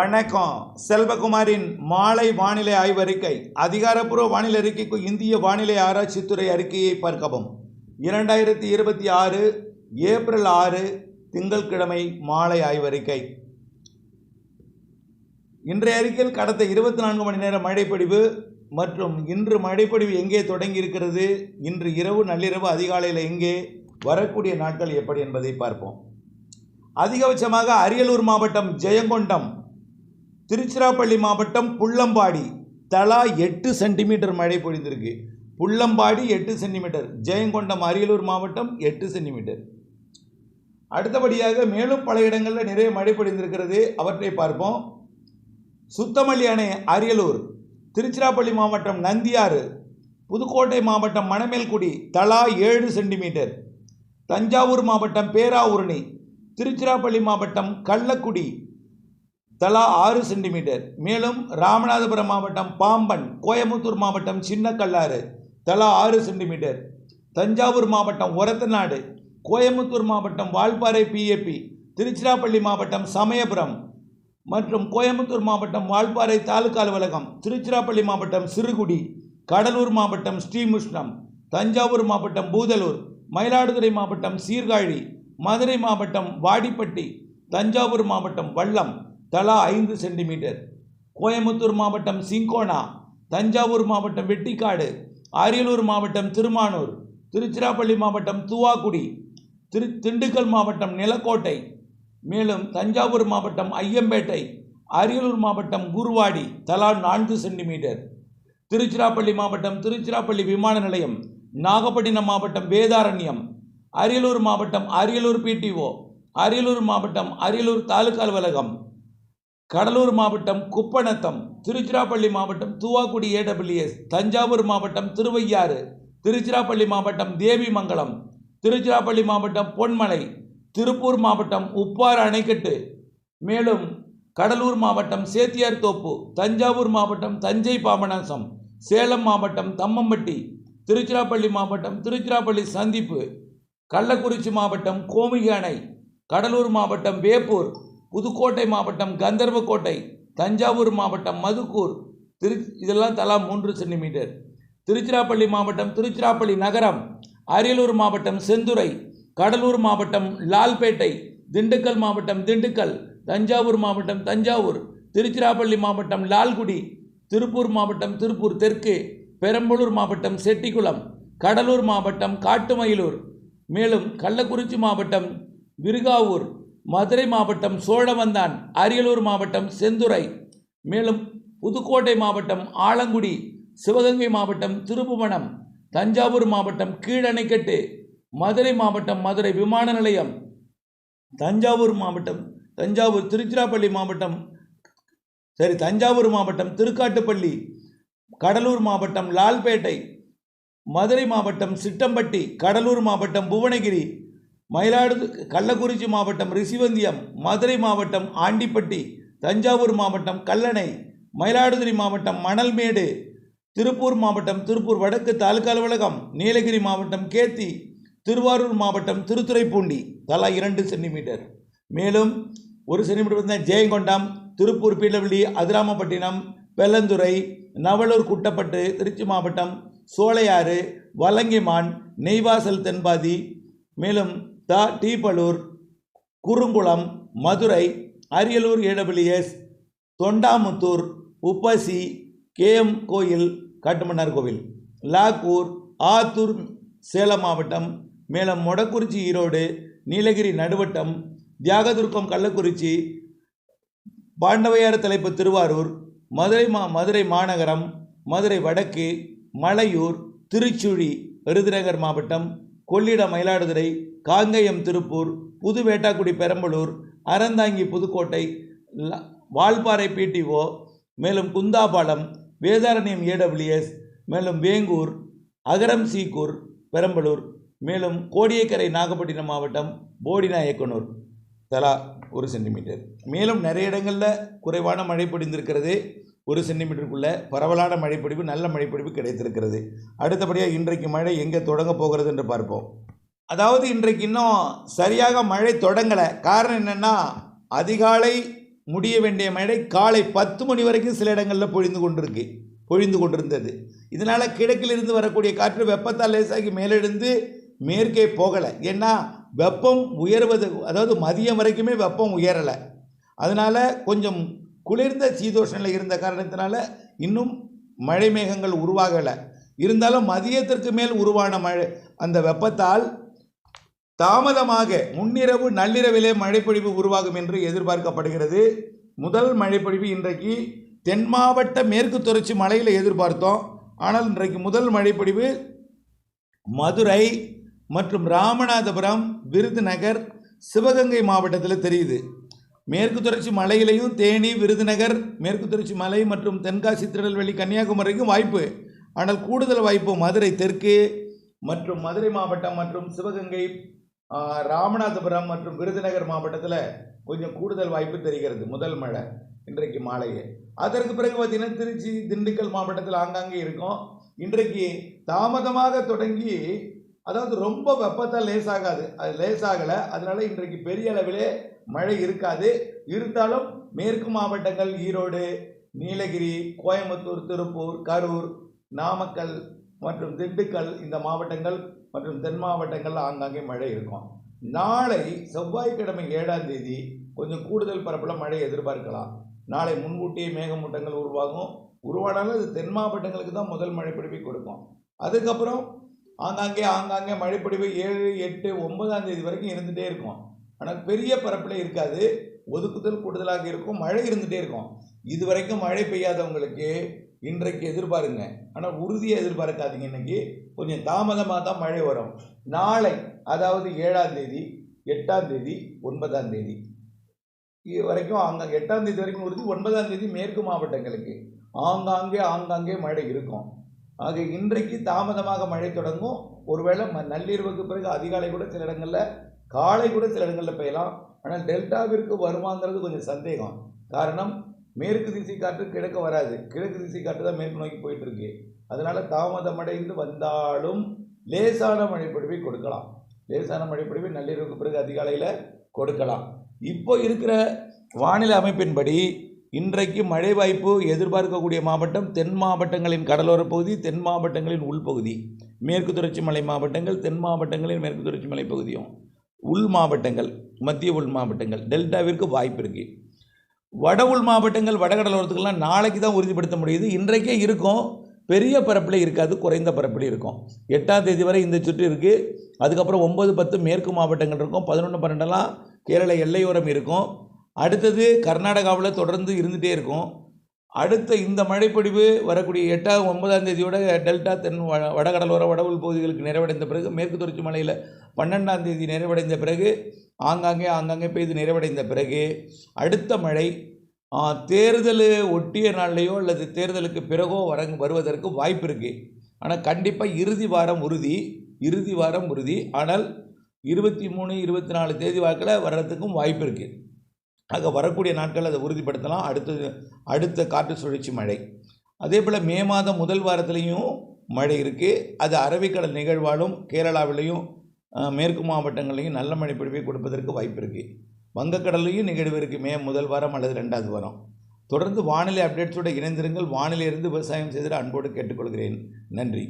வணக்கம். செல்வகுமாரின் மாலை வானிலை ஆய்வறிக்கை. அதிகாரப்பூர்வ வானிலை அறிக்கைக்கு இந்திய வானிலை ஆராய்ச்சித்துறை அறிக்கையை பார்க்கவும். 2026 ஏப்ரல் 6 திங்கட்கிழமை மாலை ஆய்வறிக்கை. இன்றைய அறிக்கையில் கடந்த 24 மணி நேர மழைப்பொழிவு மற்றும் இன்று மழைப்பொழிவு எங்கே தொடங்கி இருக்கிறது, இன்று இரவு நள்ளிரவு அதிகாலையில் எங்கே, வரக்கூடிய நாட்கள் எப்படி என்பதை பார்ப்போம். அதிகபட்சமாக அரியலூர் மாவட்டம் ஜெயங்கொண்டம், திருச்சிராப்பள்ளி மாவட்டம் புள்ளம்பாடி தலா 8 சென்டிமீட்டர் மழை பொழிந்திருக்கு. புள்ளம்பாடி 8 சென்டிமீட்டர், ஜெயங்கொண்டம் அரியலூர் மாவட்டம் 8 சென்டிமீட்டர். அடுத்தபடியாக மேலும் பல இடங்களில் நிறைய மழை பொழிந்திருக்கிறது, அவற்றை பார்ப்போம். சுத்தமல்லி அணை அரியலூர், திருச்சிராப்பள்ளி மாவட்டம் நந்தியாறு, புதுக்கோட்டை மாவட்டம் மணமேல்குடி தலா 7 சென்டிமீட்டர், தஞ்சாவூர் மாவட்டம் பேராவூரணி, திருச்சிராப்பள்ளி மாவட்டம் கள்ளக்குடி தலா 6 சென்டிமீட்டர். மேலும் ராமநாதபுரம் மாவட்டம் பாம்பன், கோயம்புத்தூர் மாவட்டம் சின்னக்கல்லாறு தலா 6 சென்டிமீட்டர், தஞ்சாவூர் மாவட்டம் ஒரத்தநாடு, கோயம்புத்தூர் மாவட்டம் வால்பாறை பிஏபி, திருச்சிராப்பள்ளி மாவட்டம் சமயபுரம் மற்றும் கோயம்புத்தூர் மாவட்டம் வால்பாறை தாலுகா அலுவலகம், திருச்சிராப்பள்ளி மாவட்டம் சிறுகுடி, கடலூர் மாவட்டம் ஸ்ரீமுஷ்ணம், தஞ்சாவூர் மாவட்டம் பூதலூர், மயிலாடுதுறை மாவட்டம் சீர்காழி, மதுரை மாவட்டம் வாடிப்பட்டி, தஞ்சாவூர் மாவட்டம் வல்லம் தலா 5 சென்டிமீட்டர், கோயம்புத்தூர் மாவட்டம் சிங்கோனா, தஞ்சாவூர் மாவட்டம் வெட்டிக்காடு, அரியலூர் மாவட்டம் திருமானூர், திருச்சிராப்பள்ளி மாவட்டம் துவாக்குடி, திண்டுக்கல் மாவட்டம் நிலக்கோட்டை, மேலும் தஞ்சாவூர் மாவட்டம் ஐயம்பேட்டை, அரியலூர் மாவட்டம் குருவாடி தலா 4 சென்டிமீட்டர், திருச்சிராப்பள்ளி மாவட்டம் திருச்சிராப்பள்ளி விமான நிலையம், நாகப்பட்டினம் மாவட்டம் வேதாரண்யம், அரியலூர் மாவட்டம் அரியலூர் பிடிஓ, அரியலூர் மாவட்டம் அரியலூர் தாலுகா அலுவலகம், கடலூர் மாவட்டம் குப்பநத்தம், திருச்சிராப்பள்ளி மாவட்டம் துவாக்குடி ஏடபிள்யூஎஸ், தஞ்சாவூர் மாவட்டம் திருவையாறு, திருச்சிராப்பள்ளி மாவட்டம் தேவிமங்கலம், திருச்சிராப்பள்ளி மாவட்டம் பொன்மலை, திருப்பூர் மாவட்டம் உப்பாறு அணைக்கட்டு, மேலும் கடலூர் மாவட்டம் சேத்தியார் தோப்பு, தஞ்சாவூர் மாவட்டம் தஞ்சை பாபநாசம், சேலம் மாவட்டம் தம்மம்பட்டி, திருச்சிராப்பள்ளி மாவட்டம் திருச்சிராப்பள்ளி சந்திப்பு, கள்ளக்குறிச்சி மாவட்டம் கோமிகி அணை, கடலூர் மாவட்டம் வேப்பூர், புதுக்கோட்டை மாவட்டம் கந்தர்வக்கோட்டை, தஞ்சாவூர் மாவட்டம் மதுக்கூர் இதெல்லாம் தலா 3 சென்டிமீட்டர், திருச்சிராப்பள்ளி மாவட்டம் திருச்சிராப்பள்ளி நகரம், அரியலூர் மாவட்டம் செந்துறை, கடலூர் மாவட்டம் லால்பேட்டை, திண்டுக்கல் மாவட்டம் திண்டுக்கல், தஞ்சாவூர் மாவட்டம் தஞ்சாவூர், திருச்சிராப்பள்ளி மாவட்டம் லால்குடி, திருப்பூர் மாவட்டம் திருப்பூர் தெற்கு, பெரம்பலூர் மாவட்டம் செட்டிக்குளம், கடலூர் மாவட்டம் காட்டுமயிலூர், மேலும் கள்ளக்குறிச்சி மாவட்டம் விருகாவூர், மதுரை மாவட்டம் சோழவந்தான், அரியலூர் மாவட்டம் செந்துறை, மேலும் புதுக்கோட்டை மாவட்டம் ஆலங்குடி, சிவகங்கை மாவட்டம் திருப்புவனம், தஞ்சாவூர் மாவட்டம் கீழணைக்கட்டு, மதுரை மாவட்டம் மதுரை விமான நிலையம், தஞ்சாவூர் மாவட்டம் திருச்சிராப்பள்ளி மாவட்டம் தஞ்சாவூர் மாவட்டம் திருக்காட்டுப்பள்ளி, கடலூர் மாவட்டம் லால்பேட்டை, மதுரை மாவட்டம் சிட்டம்பட்டி, கடலூர் மாவட்டம் புவனகிரி, கள்ளக்குறிச்சி மாவட்டம் ரிஷிவந்தியம், மதுரை மாவட்டம் ஆண்டிப்பட்டி, தஞ்சாவூர் மாவட்டம் கல்லணை, மயிலாடுதுறை மாவட்டம் மணல்மேடு, திருப்பூர் மாவட்டம் திருப்பூர் வடக்கு தாலுகா அலுவலகம், நீலகிரி மாவட்டம் கேத்தி, திருவாரூர் மாவட்டம் திருத்துறைப்பூண்டி தலா 2 சென்டிமீட்டர். மேலும் 1 சென்டிமீட்டர் ஜெயங்கொண்டம், திருப்பூர் பீலவள்ளி, அதிராமப்பட்டினம், பெல்லந்துறை, நவலூர் குட்டப்பட்டு, திருச்சி மாவட்டம் சோலையாறு, வலங்கிமான், நெய்வாசல் தென்பாதி, மேலும் டீப்பலூர், குறுங்குளம், மதுரை, அரியலூர் ஏடபிள்யூஎஸ், தொண்டாமுத்தூர், உப்பசி, கேஎம் கோயில், காட்டுமன்னார் கோவில், லாக்கூர், ஆத்தூர் சேலம் மாவட்டம், மேலும் மொடக்குறிச்சி ஈரோடு, நீலகிரி நடுவட்டம், தியாகதுர்க்கம் கள்ளக்குறிச்சி, பாண்டவையாறு தலைப்பு திருவாரூர், மதுரை மாநகரம், மதுரை வடக்கு, மலையூர், திருச்சுழி விருதுநகர் மாவட்டம், கொள்ளிடம் மயிலாடுதுறை, காங்கயம் திருப்பூர், புது வேட்டாக்குடி பெரம்பலூர், அறந்தாங்கி புதுக்கோட்டை, வால்பாறை பிடிஓ, மேலும் குந்தாபாலம், வேதாரண்யம் ஏடபிள்யூஎஸ், மேலும் வேங்கூர், அகரம் சீக்கூர் பெரம்பலூர், மேலும் கோடியக்கரை நாகப்பட்டினம் மாவட்டம், போடிநாயக்கனூர் தலா 1 சென்டிமீட்டர். மேலும் நிறைய இடங்களில் குறைவான மழை பொழிந்திருக்கிறது. 1 சென்டிமீட்டருக்குள்ள பரவலான மழைப்பொழிவு, நல்ல மழைப்பொழிவு கிடைத்திருக்கிறது. அடுத்தபடியாக இன்றைக்கு மழை எங்கே தொடங்க போகிறது என்று பார்ப்போம். அதாவது இன்றைக்கு இன்னும் சரியாக மழை தொடங்கலை. காரணம் என்னென்னா, அதிகாலை முடிய வேண்டிய மழை காலை 10 மணி வரைக்கும் சில இடங்களில் பொழிந்து கொண்டிருந்தது. இதனால் கிழக்கிலிருந்து வரக்கூடிய காற்று வெப்பத்தால் லேசாகி மேலெழுந்து மேற்கே போகலை. ஏன்னா வெப்பம் உயர்வது, அதாவது மதியம் வரைக்குமே வெப்பம் உயரலை. அதனால் கொஞ்சம் குளிர்ந்த சீதோஷனில் இருந்த காரணத்தினால இன்னும் மழை மேகங்கள் உருவாகலை. இருந்தாலும் மதியத்திற்கு மேல் உருவான மழை அந்த வெப்பத்தால் தாமதமாக முன்னிரவு நள்ளிரவிலே மழைப்பொழிவு உருவாகும் என்று எதிர்பார்க்கப்படுகிறது. முதல் மழைப்பொழிவு இன்றைக்கு தென் மாவட்ட மேற்கு தொடர்ச்சி மலையில் எதிர்பார்த்தோம். ஆனால் இன்றைக்கு முதல் மழைப்பொழிவு மதுரை மற்றும் ராமநாதபுரம், விருதுநகர், சிவகங்கை மாவட்டத்தில் தெரியுது. மேற்கு தொடர்ச்சி மலையிலையும் தேனி, விருதுநகர், மேற்கு தொடர்ச்சி மலை மற்றும் தென்காசி, திருநெல்வேலி, கன்னியாகுமரிக்கும் வாய்ப்பு. ஆனால் கூடுதல் வாய்ப்பு மதுரை தெற்கு மற்றும் மதுரை மாவட்டம் மற்றும் சிவகங்கை, ராமநாதபுரம் மற்றும் விருதுநகர் மாவட்டத்தில் கொஞ்சம் கூடுதல் வாய்ப்பு தெரிகிறது முதல் மழை இன்றைக்கு மாலையே. அதற்கு பிறகு பார்த்தீங்கன்னா திருச்சி, திண்டுக்கல் மாவட்டத்தில் ஆங்காங்கே இருக்கும். இன்றைக்கு தாமதமாக தொடங்கி, அதாவது ரொம்ப வெப்பத்தால் லேசாகாது, அது லேசாகலை. அதனால இன்றைக்கு பெரிய அளவிலே மழை இருக்காது. இருந்தாலும் மேற்கு மாவட்டங்கள் ஈரோடு, நீலகிரி, கோயம்புத்தூர், திருப்பூர், கரூர், நாமக்கல் மற்றும் திண்டுக்கல் இந்த மாவட்டங்கள் மற்றும் தென் மாவட்டங்கள் ஆங்காங்கே மழை இருக்கும். நாளை செவ்வாய்க்கிழமை 7ஆம் தேதி கொஞ்சம் கூடுதல் பரப்பில் மழை எதிர்பார்க்கலாம். நாளை முன்கூட்டியே மேகமூட்டங்கள் உருவானாலும் அது தென் மாவட்டங்களுக்கு தான் முதல் மழைப்பொழிவை கொடுக்கும். அதுக்கப்புறம் ஆங்காங்கே மழைப்பொழிவு 7, 8, 9ஆம் தேதி வரைக்கும் இருந்துகிட்டே இருக்கும். ஆனால் பெரிய பரப்பில் இருக்காது, ஒதுக்குதல் கூடுதலாக இருக்கும், மழை இருந்துகிட்டே இருக்கும். இது வரைக்கும் மழை பெய்யாதவங்களுக்கு இன்றைக்கு எதிர்பாருங்க. ஆனால் உறுதியாக எதிர்பார்க்காதீங்க. இன்னைக்கு கொஞ்சம் தாமதமாக தான் மழை வரும். நாளை, அதாவது 7ஆம் தேதி, 8ஆம் தேதி, 9ஆம் தேதி வரைக்கும் 8ஆம் தேதி வரைக்கும் உறுதி. 9ஆம் தேதி மேற்கு மாவட்டங்களுக்கு ஆங்காங்கே மழை இருக்கும். ஆக இன்றைக்கு தாமதமாக மழை தொடங்கும். ஒருவேளை நள்ளிரவுக்கு பிறகு அதிகாலை கூட சில இடங்களில், காலை கூட சில இடங்களில் பெய்யலாம். ஆனால் டெல்டாவிற்கு வருமாங்கிறது கொஞ்சம் சந்தேகம். காரணம், மேற்கு திசை காற்று கிழக்கு வராது, கிழக்கு திசை காற்று தான் மேற்கு நோக்கி போயிட்டு இருக்கு. அதனால தாமதமடைந்து வந்தாலும் லேசான மழைப்பொழிவை கொடுக்கலாம். லேசான மழைப்பொழிவை நள்ளிரவுக்கு பிறகு அதிகாலையில் கொடுக்கலாம். இப்போ இருக்கிற வானிலை அமைப்பின்படி இன்றைக்கு மழை வாய்ப்பு எதிர்பார்க்கக்கூடிய மாவட்டம் தென் மாவட்டங்களின் கடலோர பகுதி, தென் மாவட்டங்களின் உள்பகுதி, மேற்கு தொடர்ச்சி மலை மாவட்டங்கள், தென் மாவட்டங்களின் மேற்கு தொடர்ச்சி மலை பகுதியும், உள் மாவட்டங்கள், மத்திய உள் மாவட்டங்கள், டெல்டாவிற்கு வாய்ப்பு இருக்குது. வட உள் மாவட்டங்கள், வடகடலோரத்துக்கெல்லாம் நாளைக்கு தான் உறுதிப்படுத்த முடியுது. இன்றைக்கே இருக்கும், பெரிய பரப்பில் இருக்காது, குறைந்த பரப்பில் இருக்கும். 8ஆம் தேதி வரை இந்த சுற்று இருக்குது. அதுக்கப்புறம் 9, 10 மேற்கு மாவட்டங்கள் இருக்கும். 11, 12 கேரள எல்லையோரம் இருக்கும். அடுத்தது கர்நாடகாவில் தொடர்ந்து இருந்துகிட்டே இருக்கும். அடுத்த இந்த மழைப்பொழிவு வரக்கூடிய 8, 9ஆம் தேதியோட டெல்டா, தென் வடகடலோர வட உள் பகுதிகளுக்கு நிறைவடைந்த பிறகு, மேற்கு தொடர்ச்சி மலையில் 12ஆம் தேதி நிறைவடைந்த பிறகு, ஆங்காங்கே பெய்து நிறைவடைந்த பிறகு அடுத்த மழை தேர்தல் ஒட்டிய நாள்லையோ அல்லது தேர்தலுக்கு பிறகோ வருவதற்கு வாய்ப்பு இருக்குது. ஆனால் கண்டிப்பாக இறுதி வாரம் உறுதி. ஆனால் 23, 24 தேதி வாக்கில் வர்றதுக்கும் வாய்ப்பு இருக்குது. ஆக வரக்கூடிய நாட்கள் அதை உறுதிப்படுத்தலாம். அடுத்த காற்று சுழற்சி மழை. அதே போல் மே மாதம் முதல் வாரத்துலேயும் மழை இருக்குது. அது அரபிக்கடல் நிகழ்வாலும் கேரளாவிலையும் மேற்கு மாவட்டங்கள்லையும் நல்ல மழை பொழிவை கொடுப்பதற்கு வாய்ப்பு இருக்குது. வங்கக்கடலையும் நிகழ்வு இருக்குது மே முதல் வாரம் அல்லது 2வது வாரம். தொடர்ந்து வானிலை அப்டேட்ஸோடு இணைந்திருங்கள். வானிலையிலிருந்து விவசாயம் செய்திட அன்போடு கேட்டுக்கொள்கிறேன். நன்றி.